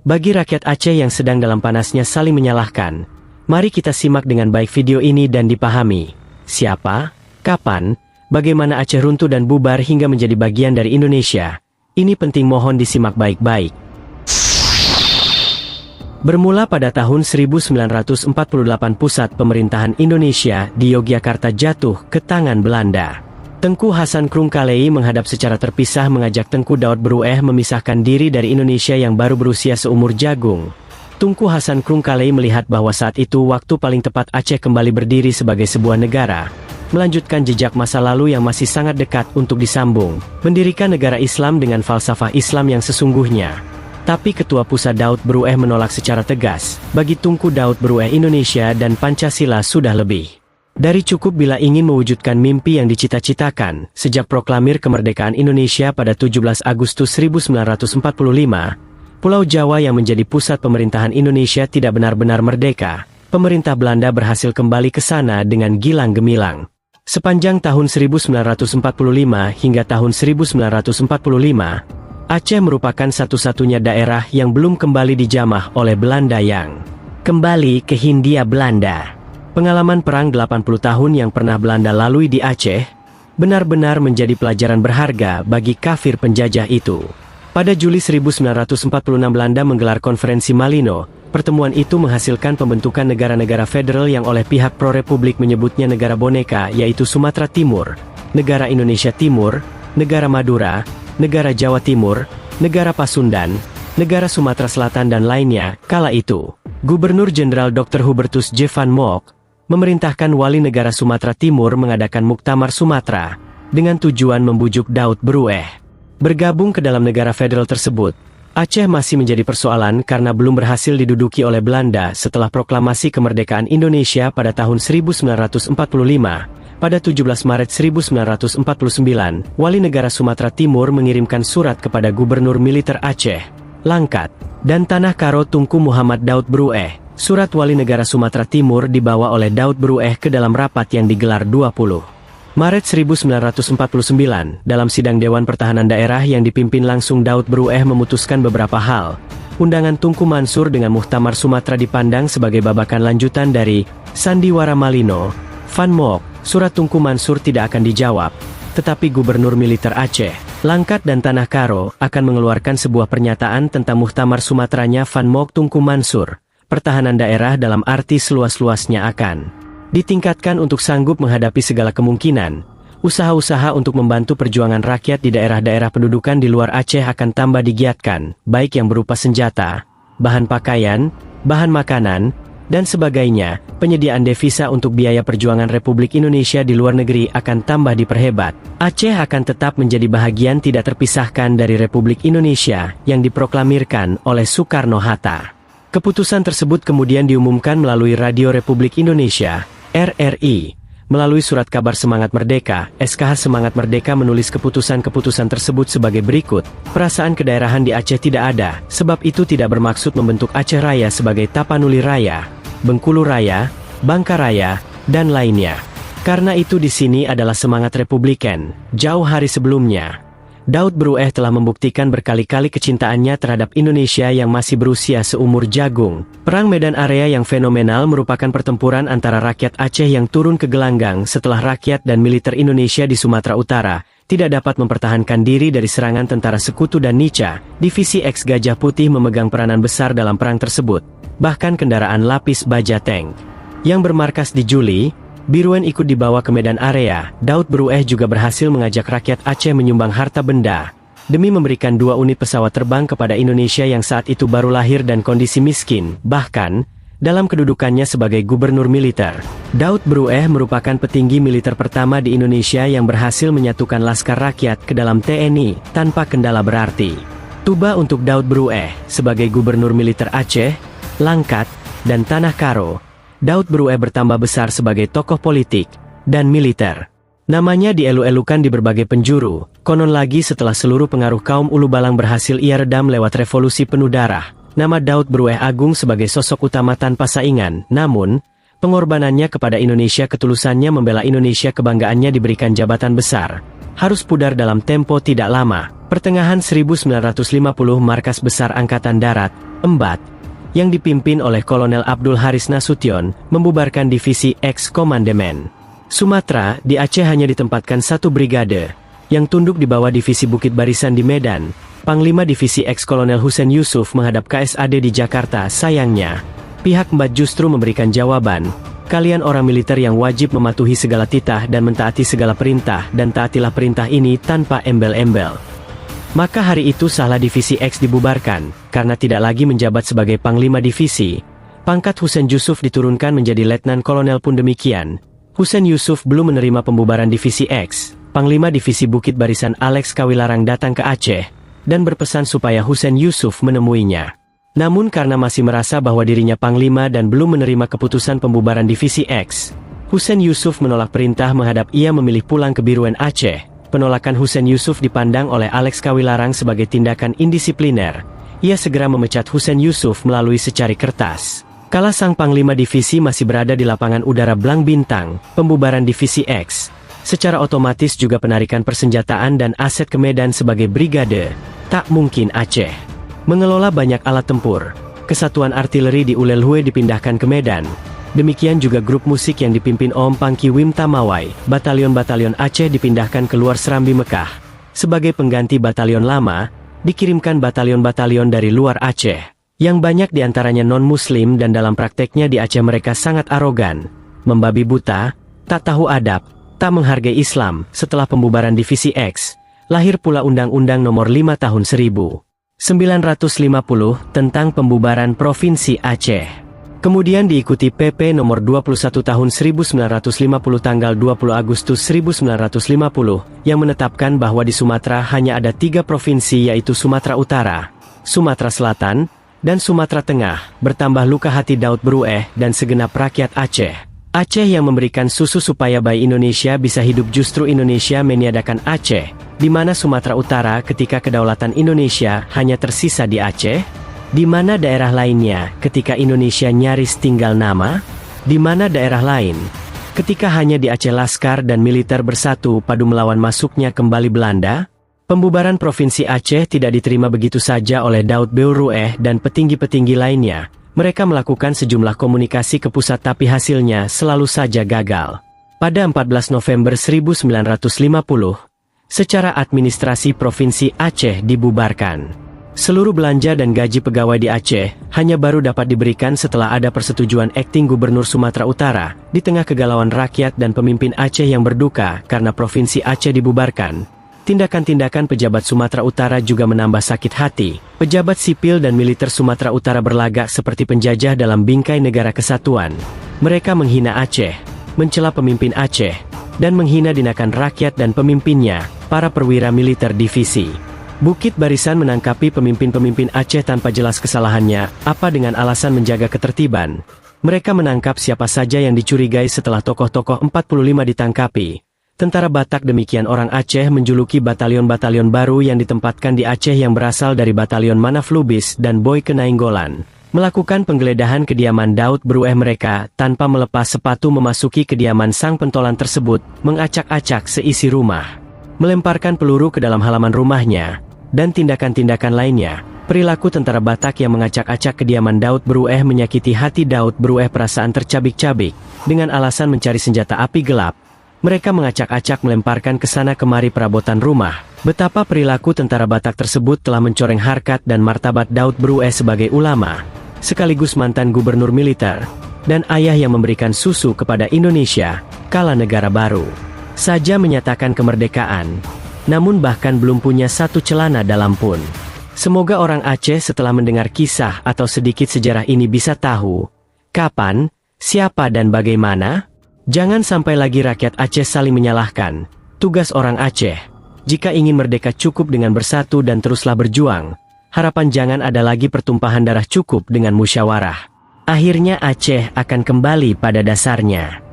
Bagi rakyat Aceh yang sedang dalam panasnya saling menyalahkan, mari kita simak dengan baik video ini dan dipahami. Siapa, kapan, bagaimana Aceh runtuh dan bubar hingga menjadi bagian dari Indonesia. Ini penting, mohon disimak baik-baik. Bermula pada tahun 1948 pusat pemerintahan Indonesia di Yogyakarta jatuh ke tangan Belanda. Tengku Hasan Krungkalei menghadap secara terpisah mengajak Tengku Daud Berueh memisahkan diri dari Indonesia yang baru berusia seumur jagung. Tengku Hasan Krungkalei melihat bahwa saat itu waktu paling tepat Aceh kembali berdiri sebagai sebuah negara, melanjutkan jejak masa lalu yang masih sangat dekat untuk disambung, mendirikan negara Islam dengan falsafah Islam yang sesungguhnya. Tapi Ketua Pusat Daud Berueh menolak secara tegas. Bagi Tengku Daud Berueh, Indonesia dan Pancasila sudah lebih dari cukup bila ingin mewujudkan mimpi yang dicita-citakan. Sejak proklamir kemerdekaan Indonesia pada 17 Agustus 1945, Pulau Jawa yang menjadi pusat pemerintahan Indonesia tidak benar-benar merdeka. Pemerintah Belanda berhasil kembali ke sana dengan gilang gemilang. Sepanjang tahun 1945 hingga tahun 1945, Aceh merupakan satu-satunya daerah yang belum kembali dijamah oleh Belanda yang kembali ke Hindia Belanda. Pengalaman perang 80 tahun yang pernah Belanda lalui di Aceh benar-benar menjadi pelajaran berharga bagi kafir penjajah itu. Pada Juli 1946 Belanda menggelar konferensi Malino. Pertemuan itu menghasilkan pembentukan negara-negara federal yang oleh pihak pro-republik menyebutnya negara boneka, yaitu Sumatera Timur, negara Indonesia Timur, negara Madura, negara Jawa Timur, negara Pasundan, negara Sumatera Selatan dan lainnya. Kala itu, Gubernur Jenderal Dr. Hubertus J. van Mock memerintahkan wali negara Sumatera Timur mengadakan Muktamar Sumatera dengan tujuan membujuk Daud Berueh bergabung ke dalam negara federal tersebut. Aceh masih menjadi persoalan karena belum berhasil diduduki oleh Belanda setelah proklamasi kemerdekaan Indonesia pada tahun 1945. Pada 17 Maret 1949, wali negara Sumatera Timur mengirimkan surat kepada Gubernur Militer Aceh, Langkat, dan Tanah Karo Tunku Muhammad Daud Berueh. Surat wali negara Sumatera Timur dibawa oleh Daud Berueh ke dalam rapat yang digelar 20 Maret 1949. Dalam sidang Dewan Pertahanan Daerah yang dipimpin langsung Daud Berueh memutuskan beberapa hal. Undangan Tunku Mansur dengan Muktamar Sumatera dipandang sebagai babakan lanjutan dari Sandiwara Malino. Van Mock, surat Tunku Mansur tidak akan dijawab, tetapi Gubernur Militer Aceh, Langkat dan Tanah Karo akan mengeluarkan sebuah pernyataan tentang Muktamar Sumateranya Van Mock Tunku Mansur. Pertahanan daerah dalam arti seluas-luasnya akan ditingkatkan untuk sanggup menghadapi segala kemungkinan. Usaha-usaha untuk membantu perjuangan rakyat di daerah-daerah pendudukan di luar Aceh akan tambah digiatkan, baik yang berupa senjata, bahan pakaian, bahan makanan, dan sebagainya. Penyediaan devisa untuk biaya perjuangan Republik Indonesia di luar negeri akan tambah diperhebat. Aceh akan tetap menjadi bahagian tidak terpisahkan dari Republik Indonesia yang diproklamirkan oleh Soekarno-Hatta. Keputusan tersebut kemudian diumumkan melalui Radio Republik Indonesia, RRI. Melalui surat kabar Semangat Merdeka, SKH Semangat Merdeka menulis keputusan-keputusan tersebut sebagai berikut. Perasaan kedaerahan di Aceh tidak ada, sebab itu tidak bermaksud membentuk Aceh Raya sebagai Tapanuli Raya, Bengkulu Raya, Bangka Raya, dan lainnya. Karena itu di sini adalah semangat Republikan. Jauh hari sebelumnya, Daud Berueh telah membuktikan berkali-kali kecintaannya terhadap Indonesia yang masih berusia seumur jagung. Perang Medan Area yang fenomenal merupakan pertempuran antara rakyat Aceh yang turun ke gelanggang setelah rakyat dan militer Indonesia di Sumatera Utara tidak dapat mempertahankan diri dari serangan tentara Sekutu dan Nica. Divisi X Gajah Putih memegang peranan besar dalam perang tersebut. Bahkan kendaraan lapis baja tank yang bermarkas di Juli, Biruan ikut dibawa ke Medan Area. Daud Berueh juga berhasil mengajak rakyat Aceh menyumbang harta benda demi memberikan 2 unit pesawat terbang kepada Indonesia yang saat itu baru lahir dan kondisi miskin. Bahkan, dalam kedudukannya sebagai gubernur militer, Daud Berueh merupakan petinggi militer pertama di Indonesia yang berhasil menyatukan Laskar Rakyat ke dalam TNI tanpa kendala berarti. Tuba untuk Daud Berueh sebagai gubernur militer Aceh, Langkat, dan Tanah Karo. Daud Berueh bertambah besar sebagai tokoh politik dan militer. Namanya dielu-elukan di berbagai penjuru. Konon lagi setelah seluruh pengaruh kaum Ulu Balang berhasil ia redam lewat revolusi penuh darah, nama Daud Berueh agung sebagai sosok utama tanpa saingan. Namun, pengorbanannya kepada Indonesia, ketulusannya membela Indonesia, kebanggaannya diberikan jabatan besar, harus pudar dalam tempo tidak lama. Pertengahan 1950 markas besar Angkatan Darat, Embat, yang dipimpin oleh Kolonel Abdul Haris Nasution, membubarkan divisi X Komandemen. Sumatera, di Aceh hanya ditempatkan satu brigade, yang tunduk di bawah divisi Bukit Barisan di Medan. Panglima divisi X Kolonel Hussein Yusuf menghadap KSAD di Jakarta. Sayangnya, pihak Embat justru memberikan jawaban, kalian orang militer yang wajib mematuhi segala titah dan mentaati segala perintah, dan taatilah perintah ini tanpa embel-embel. Maka hari itu sahlah divisi X dibubarkan, karena tidak lagi menjabat sebagai Panglima Divisi. Pangkat Hussein Yusuf diturunkan menjadi Letnan Kolonel pun demikian. Hussein Yusuf belum menerima pembubaran divisi X. Panglima Divisi Bukit Barisan Alex Kawilarang datang ke Aceh, dan berpesan supaya Hussein Yusuf menemuinya. Namun karena masih merasa bahwa dirinya Panglima dan belum menerima keputusan pembubaran divisi X, Hussein Yusuf menolak perintah menghadap ia memilih pulang ke Biruan Aceh. Penolakan Hussein Yusuf dipandang oleh Alex Kawilarang sebagai tindakan indisipliner. Ia segera memecat Hussein Yusuf melalui secari kertas. Kala sang Panglima Divisi masih berada di lapangan udara Blang Bintang, pembubaran divisi X secara otomatis juga penarikan persenjataan dan aset ke Medan sebagai brigade. Tak mungkin Aceh mengelola banyak alat tempur. Kesatuan artileri di Ulelhue dipindahkan ke Medan. Demikian juga grup musik yang dipimpin Om Pangki Wim Tamawai. Batalion-batalion Aceh dipindahkan keluar Serambi Mekah. Sebagai pengganti batalion lama, dikirimkan batalion-batalion dari luar Aceh, yang banyak diantaranya non-muslim dan dalam prakteknya di Aceh mereka sangat arogan, membabi buta, tak tahu adab, tak menghargai Islam. Setelah pembubaran divisi X, lahir pula Undang-Undang Nomor 5 Tahun 1950 tentang pembubaran Provinsi Aceh. Kemudian diikuti PP Nomor 21 Tahun 1950 tanggal 20 Agustus 1950 yang menetapkan bahwa di Sumatera hanya ada 3 provinsi, yaitu Sumatera Utara, Sumatera Selatan, dan Sumatera Tengah. Bertambah luka hati Daud Brueh dan segenap rakyat Aceh. Aceh yang memberikan susu supaya bayi Indonesia bisa hidup, justru Indonesia meniadakan Aceh, di mana Sumatera Utara ketika kedaulatan Indonesia hanya tersisa di Aceh, di mana daerah lainnya ketika Indonesia nyaris tinggal nama, di mana daerah lain ketika hanya di Aceh laskar dan militer bersatu padu melawan masuknya kembali Belanda. Pembubaran Provinsi Aceh tidak diterima begitu saja oleh Daud Brueh dan petinggi-petinggi lainnya. Mereka melakukan sejumlah komunikasi ke pusat tapi hasilnya selalu saja gagal. Pada 14 November 1950, secara administrasi Provinsi Aceh dibubarkan. Seluruh belanja dan gaji pegawai di Aceh hanya baru dapat diberikan setelah ada persetujuan akting Gubernur Sumatera Utara. Di tengah kegalauan rakyat dan pemimpin Aceh yang berduka karena Provinsi Aceh dibubarkan, tindakan-tindakan pejabat Sumatera Utara juga menambah sakit hati. Pejabat sipil dan militer Sumatera Utara berlagak seperti penjajah dalam bingkai negara kesatuan. Mereka menghina Aceh, mencela pemimpin Aceh, dan menghina dinakan rakyat dan pemimpinnya, para perwira militer divisi Bukit Barisan menangkapi pemimpin-pemimpin Aceh tanpa jelas kesalahannya, apa dengan alasan menjaga ketertiban. Mereka menangkap siapa saja yang dicurigai. Setelah tokoh-tokoh 45 ditangkapi, tentara Batak demikian orang Aceh menjuluki batalion-batalion baru yang ditempatkan di Aceh yang berasal dari Batalion Manaf Lubis dan Boy Kenainggolan, melakukan penggeledahan kediaman Daud Brueh. Mereka, tanpa melepas sepatu, memasuki kediaman sang pentolan tersebut, mengacak-acak seisi rumah, melemparkan peluru ke dalam halaman rumahnya, dan tindakan-tindakan lainnya. Perilaku tentara Batak yang mengacak-acak kediaman Daud Brueh menyakiti hati Daud Brueh. Perasaan tercabik-cabik, dengan alasan mencari senjata api gelap, mereka mengacak-acak melemparkan ke sana kemari perabotan rumah. Betapa perilaku tentara Batak tersebut telah mencoreng harkat dan martabat Daud Brueh sebagai ulama, sekaligus mantan gubernur militer, dan ayah yang memberikan susu kepada Indonesia, kala negara baru saja menyatakan kemerdekaan, namun bahkan belum punya satu celana dalam pun. Semoga orang Aceh setelah mendengar kisah atau sedikit sejarah ini bisa tahu, kapan, siapa dan bagaimana. Jangan sampai lagi rakyat Aceh saling menyalahkan. Tugas orang Aceh, jika ingin merdeka, cukup dengan bersatu dan teruslah berjuang. Harapan jangan ada lagi pertumpahan darah, cukup dengan musyawarah. Akhirnya Aceh akan kembali pada dasarnya.